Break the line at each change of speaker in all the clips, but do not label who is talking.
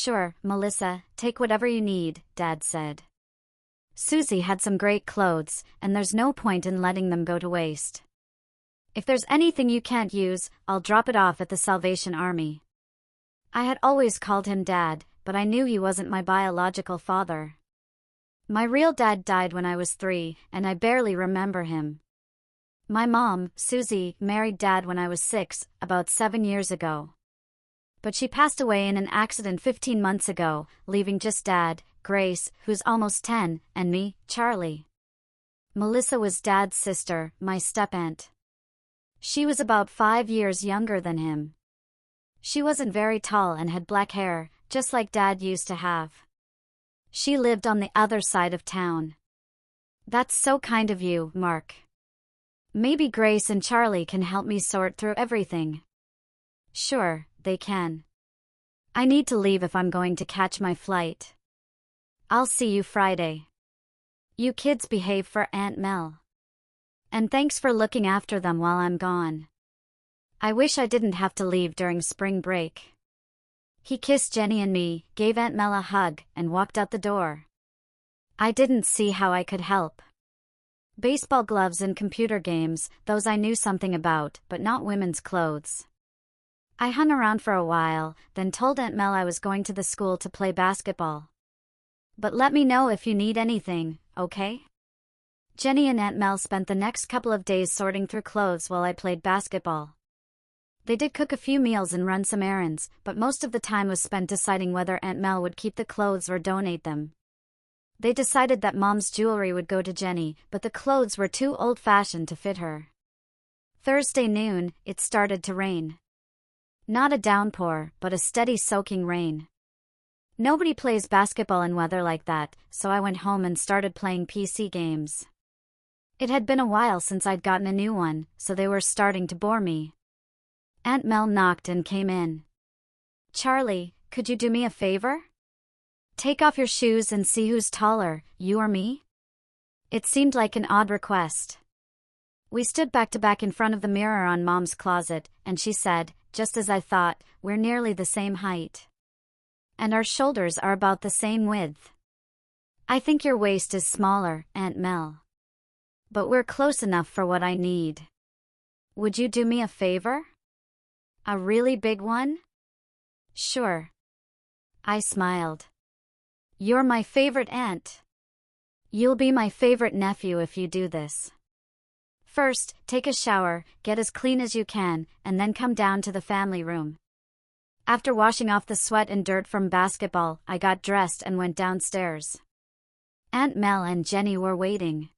Sure, Melissa, take whatever you need, Dad said. Susie had some great clothes, and there's no point in letting them go to waste. If there's anything you can't use, I'll drop it off at the Salvation Army. I had always called him Dad, but I knew he wasn't my biological father. My real dad died when I was 3, and I barely remember him. My mom, Susie, married Dad when I was 6, about 7 years ago. But she passed away in an accident 15 months ago, leaving just Dad, Grace, who's almost 10, and me, Charlie. Melissa was Dad's sister, my step-aunt. She was about 5 years younger than him. She wasn't very tall and had black hair, just like Dad used to have. She lived on the other side of town. That's so kind of you, Mark. Maybe Grace and Charlie can help me sort through everything. Sure, they can. I need to leave if I'm going to catch my flight. I'll see you Friday. You kids behave for Aunt Mel. And thanks for looking after them while I'm gone. I wish I didn't have to leave during spring break. He kissed Jenny and me, gave Aunt Mel a hug, and walked out the door. I didn't see how I could help. Baseball gloves and computer games, those I knew something about, but not women's clothes. I hung around for a while, then told Aunt Mel I was going to the school to play basketball. But let me know if you need anything, okay? Jenny and Aunt Mel spent the next couple of days sorting through clothes while I played basketball. They did cook a few meals and run some errands, but most of the time was spent deciding whether Aunt Mel would keep the clothes or donate them. They decided that Mom's jewelry would go to Jenny, but the clothes were too old-fashioned to fit her. Thursday noon, it started to rain. Not a downpour, but a steady soaking rain. Nobody plays basketball in weather like that, so I went home and started playing PC games. It had been a while since I'd gotten a new one, so they were starting to bore me. Aunt Mel knocked and came in. Charlie, could you do me a favor? Take off your shoes and see who's taller, you or me? It seemed like an odd request. We stood back to back in front of the mirror on Mom's closet, and she said, just as I thought, we're nearly the same height. And our shoulders are about the same width. I think your waist is smaller, Aunt Mel. But we're close enough for what I need. Would you do me a favor? A really big one? Sure. I smiled. You're my favorite aunt. You'll be my favorite nephew if you do this. First, take a shower, get as clean as you can, and then come down to the family room. After washing off the sweat and dirt from basketball, I got dressed and went downstairs. Aunt Mel and Jenny were waiting.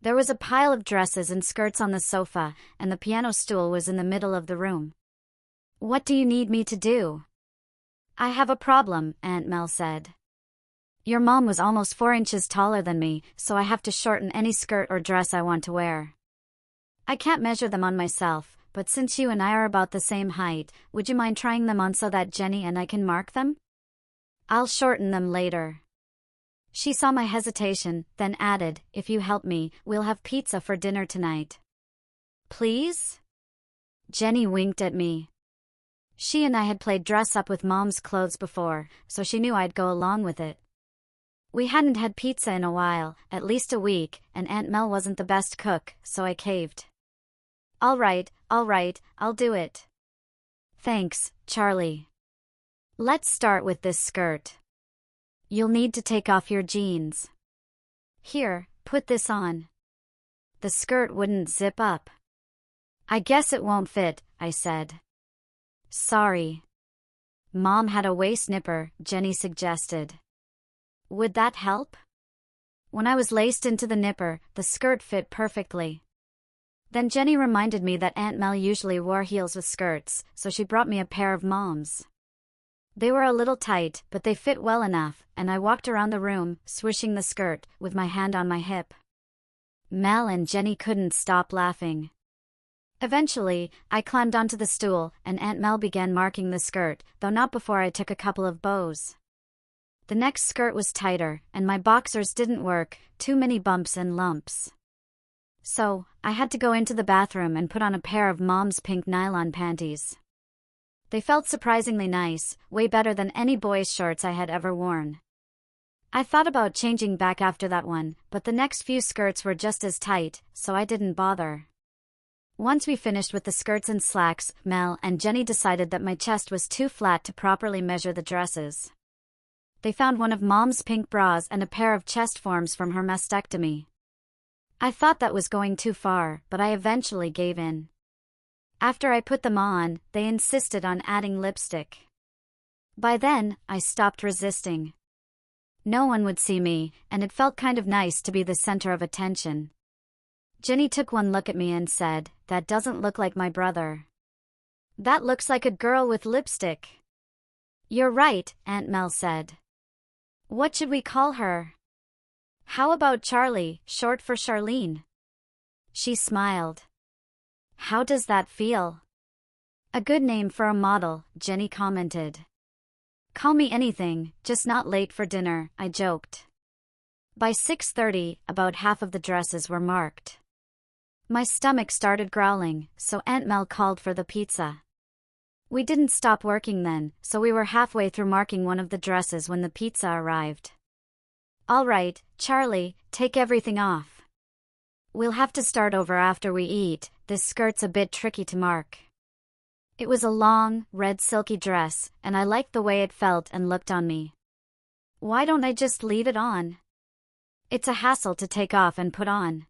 There was a pile of dresses and skirts on the sofa, and the piano stool was in the middle of the room. What do you need me to do? I have a problem, Aunt Mel said. Your mom was almost 4 inches taller than me, so I have to shorten any skirt or dress I want to wear. I can't measure them on myself, but since you and I are about the same height, would you mind trying them on so that Jenny and I can mark them? I'll shorten them later. She saw my hesitation, then added, if you help me, we'll have pizza for dinner tonight. Please? Jenny winked at me. She and I had played dress-up with Mom's clothes before, so she knew I'd go along with it. We hadn't had pizza in a while, at least a week, and Aunt Mel wasn't the best cook, so I caved. All right, I'll do it. Thanks, Charlie. Let's start with this skirt. You'll need to take off your jeans. Here, put this on. The skirt wouldn't zip up. I guess it won't fit, I said. Sorry. Mom had a waist nipper, Jenny suggested. Would that help? When I was laced into the nipper, the skirt fit perfectly. Then Jenny reminded me that Aunt Mel usually wore heels with skirts, so she brought me a pair of Mom's. They were a little tight, but they fit well enough, and I walked around the room, swishing the skirt, with my hand on my hip. Mel and Jenny couldn't stop laughing. Eventually, I climbed onto the stool, and Aunt Mel began marking the skirt, though not before I took a couple of bows. The next skirt was tighter, and my boxers didn't work, too many bumps and lumps. So, I had to go into the bathroom and put on a pair of Mom's pink nylon panties. They felt surprisingly nice, way better than any boy's shorts I had ever worn. I thought about changing back after that one, but the next few skirts were just as tight, so I didn't bother. Once we finished with the skirts and slacks, Mel and Jenny decided that my chest was too flat to properly measure the dresses. They found one of Mom's pink bras and a pair of chest forms from her mastectomy. I thought that was going too far, but I eventually gave in. After I put them on, they insisted on adding lipstick. By then, I stopped resisting. No one would see me, and it felt kind of nice to be the center of attention. Jenny took one look at me and said, "That doesn't look like my brother. That looks like a girl with lipstick." "You're right," Aunt Mel said. "What should we call her?" "How about Charlie, short for Charlene?" She smiled. "How does that feel?" "A good name for a model," Jenny commented. "Call me anything, just not late for dinner," I joked. By 6:30, about half of the dresses were marked. My stomach started growling, so Aunt Mel called for the pizza. We didn't stop working then, so we were halfway through marking one of the dresses when the pizza arrived. "All right, Charlie, take everything off. We'll have to start over after we eat, this skirt's a bit tricky to mark." It was a long, red silky dress, and I liked the way it felt and looked on me. Why don't I just leave it on? It's a hassle to take off and put on.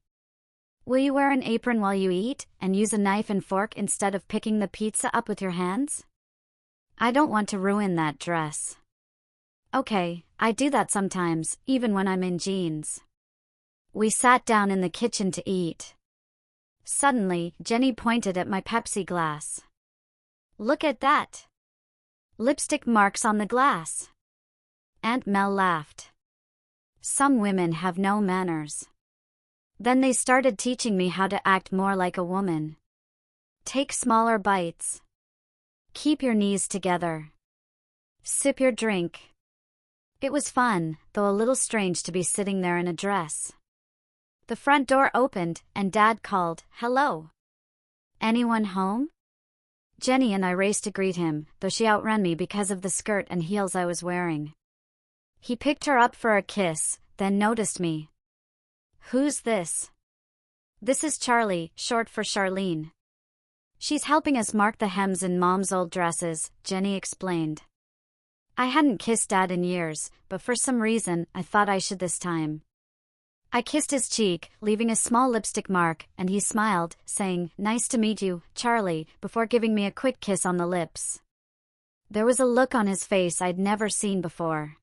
Will you wear an apron while you eat, and use a knife and fork instead of picking the pizza up with your hands? I don't want to ruin that dress. Okay, I do that sometimes, even when I'm in jeans. We sat down in the kitchen to eat. Suddenly, Jenny pointed at my Pepsi glass. "Look at that! Lipstick marks on the glass." Aunt Mel laughed. "Some women have no manners." Then they started teaching me how to act more like a woman. Take smaller bites. Keep your knees together. Sip your drink. It was fun, though a little strange to be sitting there in a dress. The front door opened, and Dad called, "Hello. Anyone home?" Jenny and I raced to greet him, though she outran me because of the skirt and heels I was wearing. He picked her up for a kiss, then noticed me. "Who's this?" "This is Charlie, short for Charlene. She's helping us mark the hems in Mom's old dresses," Jenny explained. I hadn't kissed Dad in years, but for some reason, I thought I should this time. I kissed his cheek, leaving a small lipstick mark, and he smiled, saying, "Nice to meet you, Charlie," before giving me a quick kiss on the lips. There was a look on his face I'd never seen before.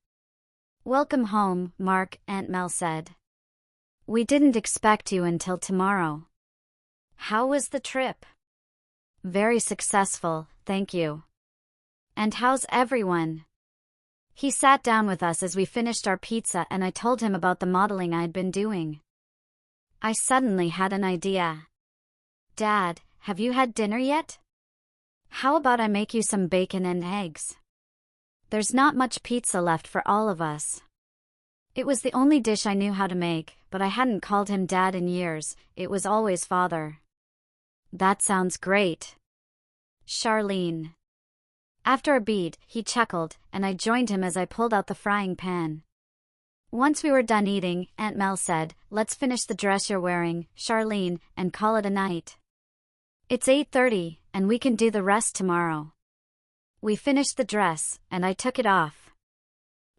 "Welcome home, Mark," Aunt Mel said. "We didn't expect you until tomorrow." "How was the trip?" "Very successful, thank you." "And how's everyone?" He sat down with us as we finished our pizza and I told him about the modeling I'd been doing. I suddenly had an idea. "Dad, have you had dinner yet? How about I make you some bacon and eggs? There's not much pizza left for all of us." It was the only dish I knew how to make, but I hadn't called him Dad in years, it was always Father. "That sounds great. Charlene." After a beat, he chuckled, and I joined him as I pulled out the frying pan. Once we were done eating, Aunt Mel said, "Let's finish the dress you're wearing, Charlene, and call it a night. It's 8:30, and we can do the rest tomorrow." We finished the dress, and I took it off.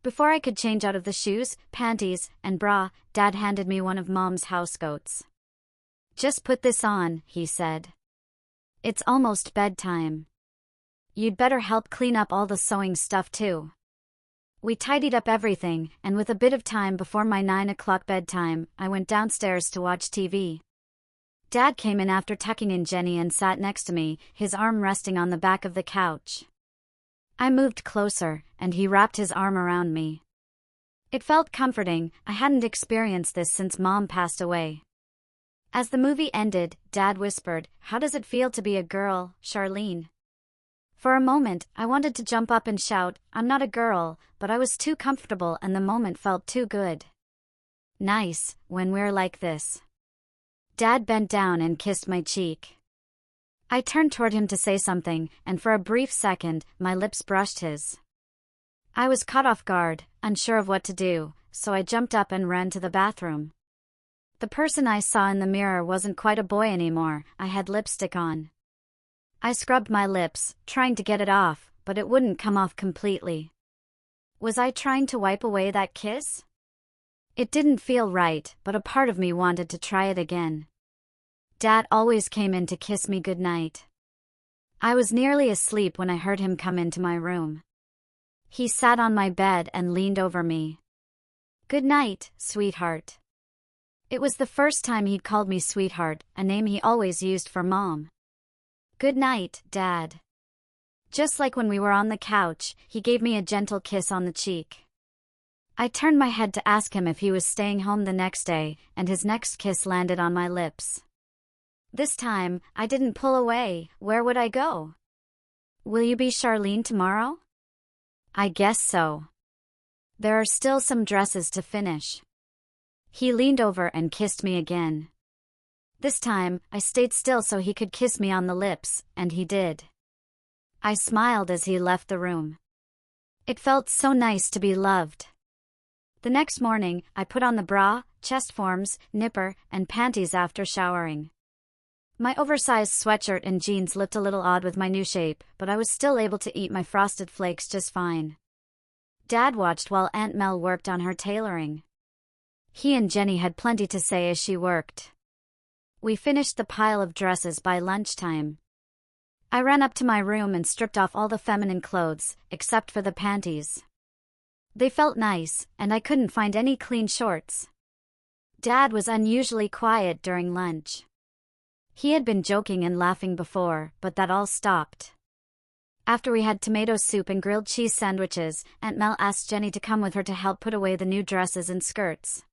Before I could change out of the shoes, panties, and bra, Dad handed me one of Mom's housecoats. "Just put this on," he said. "It's almost bedtime. You'd better help clean up all the sewing stuff too." We tidied up everything, and with a bit of time before my 9 o'clock bedtime, I went downstairs to watch TV. Dad came in after tucking in Jenny and sat next to me, his arm resting on the back of the couch. I moved closer, and he wrapped his arm around me. It felt comforting, I hadn't experienced this since Mom passed away. As the movie ended, Dad whispered, "How does it feel to be a girl, Charlene?" For a moment, I wanted to jump up and shout, "I'm not a girl," but I was too comfortable and the moment felt too good. "Nice, when we're like this." Dad bent down and kissed my cheek. I turned toward him to say something, and for a brief second, my lips brushed his. I was caught off guard, unsure of what to do, so I jumped up and ran to the bathroom. The person I saw in the mirror wasn't quite a boy anymore. I had lipstick on. I scrubbed my lips, trying to get it off, but it wouldn't come off completely. Was I trying to wipe away that kiss? It didn't feel right, but a part of me wanted to try it again. Dad always came in to kiss me goodnight. I was nearly asleep when I heard him come into my room. He sat on my bed and leaned over me. "Good night, sweetheart." It was the first time he'd called me sweetheart, a name he always used for Mom. "Good night, Dad." Just like when we were on the couch, he gave me a gentle kiss on the cheek. I turned my head to ask him if he was staying home the next day, and his next kiss landed on my lips. This time, I didn't pull away. Where would I go? "Will you be Charlene tomorrow?" "I guess so. There are still some dresses to finish." He leaned over and kissed me again. This time, I stayed still so he could kiss me on the lips, and he did. I smiled as he left the room. It felt so nice to be loved. The next morning, I put on the bra, chest forms, nipper, and panties after showering. My oversized sweatshirt and jeans looked a little odd with my new shape, but I was still able to eat my frosted flakes just fine. Dad watched while Aunt Mel worked on her tailoring. He and Jenny had plenty to say as she worked. We finished the pile of dresses by lunchtime. I ran up to my room and stripped off all the feminine clothes, except for the panties. They felt nice, and I couldn't find any clean shorts. Dad was unusually quiet during lunch. He had been joking and laughing before, but that all stopped. After we had tomato soup and grilled cheese sandwiches, Aunt Mel asked Jenny to come with her to help put away the new dresses and skirts.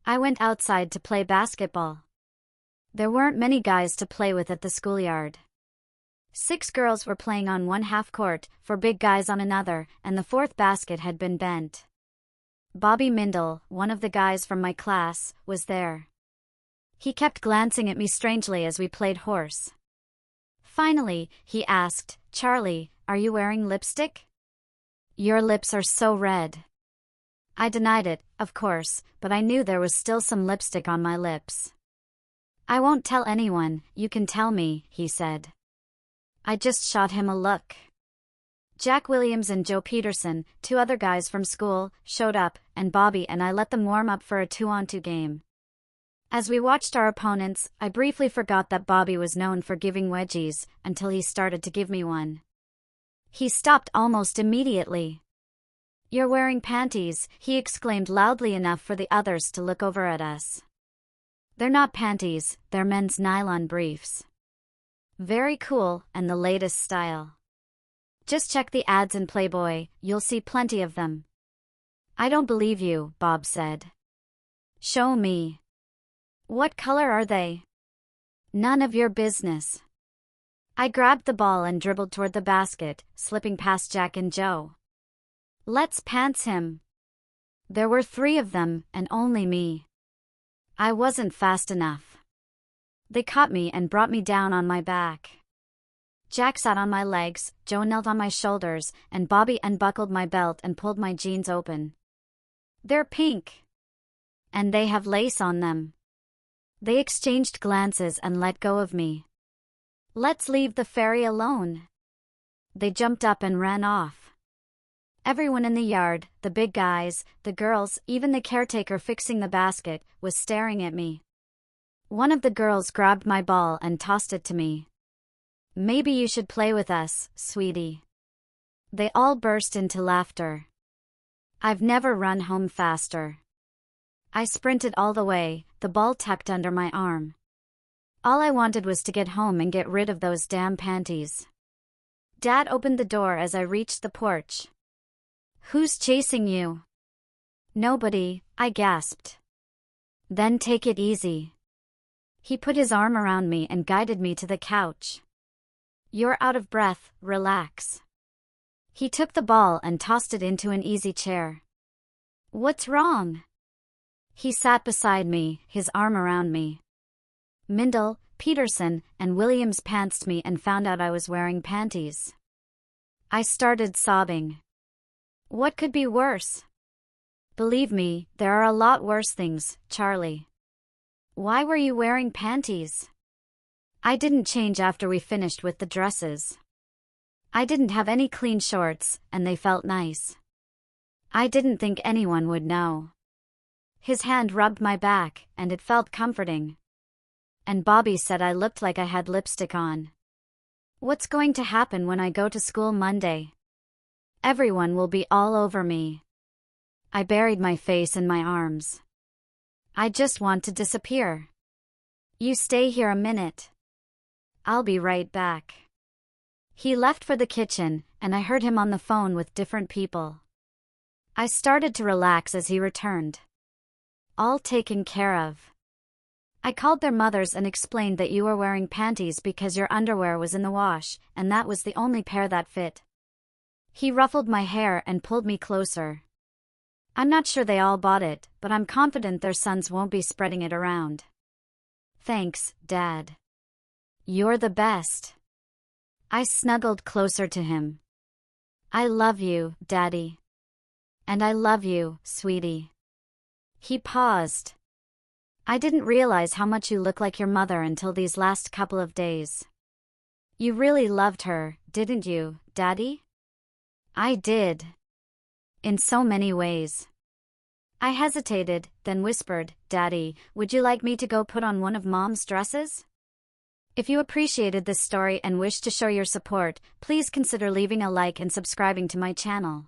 I went outside to play basketball. There weren't many guys to play with at the schoolyard. 6 girls were playing on one half court, 4 big guys on another, and the 4th basket had been bent. Bobby Mindle, one of the guys from my class, was there. He kept glancing at me strangely as we played horse. Finally, he asked, "Charlie, are you wearing lipstick? Your lips are so red." I denied it, of course, but I knew there was still some lipstick on my lips. "I won't tell anyone, you can tell me," he said. I just shot him a look. Jack Williams and Joe Peterson, 2 other guys from school, showed up, and Bobby and I let them warm up for a 2-on-2 game. As we watched our opponents, I briefly forgot that Bobby was known for giving wedgies, until he started to give me one. He stopped almost immediately. "You're wearing panties," he exclaimed loudly enough for the others to look over at us. "They're not panties, they're men's nylon briefs. Very cool, and the latest style. Just check the ads in Playboy, you'll see plenty of them." "I don't believe you," Bob said. "Show me." "What color are they?" "None of your business." I grabbed the ball and dribbled toward the basket, slipping past Jack and Joe. "Let's pants him." There were 3 of them, and only me. I wasn't fast enough. They caught me and brought me down on my back. Jack sat on my legs, Joe knelt on my shoulders, and Bobby unbuckled my belt and pulled my jeans open. "They're pink. And they have lace on them." They exchanged glances and let go of me. "Let's leave the fairy alone." They jumped up and ran off. Everyone in the yard, the big guys, the girls, even the caretaker fixing the basket, was staring at me. One of the girls grabbed my ball and tossed it to me. "Maybe you should play with us, sweetie." They all burst into laughter. I've never run home faster. I sprinted all the way, the ball tucked under my arm. All I wanted was to get home and get rid of those damn panties. Dad opened the door as I reached the porch. "Who's chasing you?" "Nobody," I gasped. "Then take it easy." He put his arm around me and guided me to the couch. "You're out of breath, relax." He took the ball and tossed it into an easy chair. "What's wrong?" He sat beside me, his arm around me. "Mindle, Peterson and Williams pantsed me and found out I was wearing panties. I started sobbing. What could be worse? Believe me, there are a lot worse things, Charlie. Why were you wearing panties? I didn't change after we finished with the dresses. I didn't have any clean shorts, and they felt nice. I didn't think anyone would know. His hand rubbed my back, and it felt comforting. And Bobby said I looked like I had lipstick on. What's going to happen when I go to school Monday? Everyone will be all over me. I buried my face in my arms. I just want to disappear. You stay here a minute. I'll be right back. He left for the kitchen, and I heard him on the phone with different people. I started to relax as he returned. All taken care of. I called their mothers and explained that you were wearing panties because your underwear was in the wash, and that was the only pair that fit. He ruffled my hair and pulled me closer. I'm not sure they all bought it, but I'm confident their sons won't be spreading it around. Thanks, Dad. You're the best. I snuggled closer to him. I love you, Daddy. And I love you, sweetie. He paused. I didn't realize how much you look like your mother until these last couple of days. You really loved her, didn't you, Daddy? I did. In so many ways. I hesitated, then whispered, Daddy, would you like me to go put on one of Mom's dresses? If you appreciated this story and wish to show your support, please consider leaving a like and subscribing to my channel.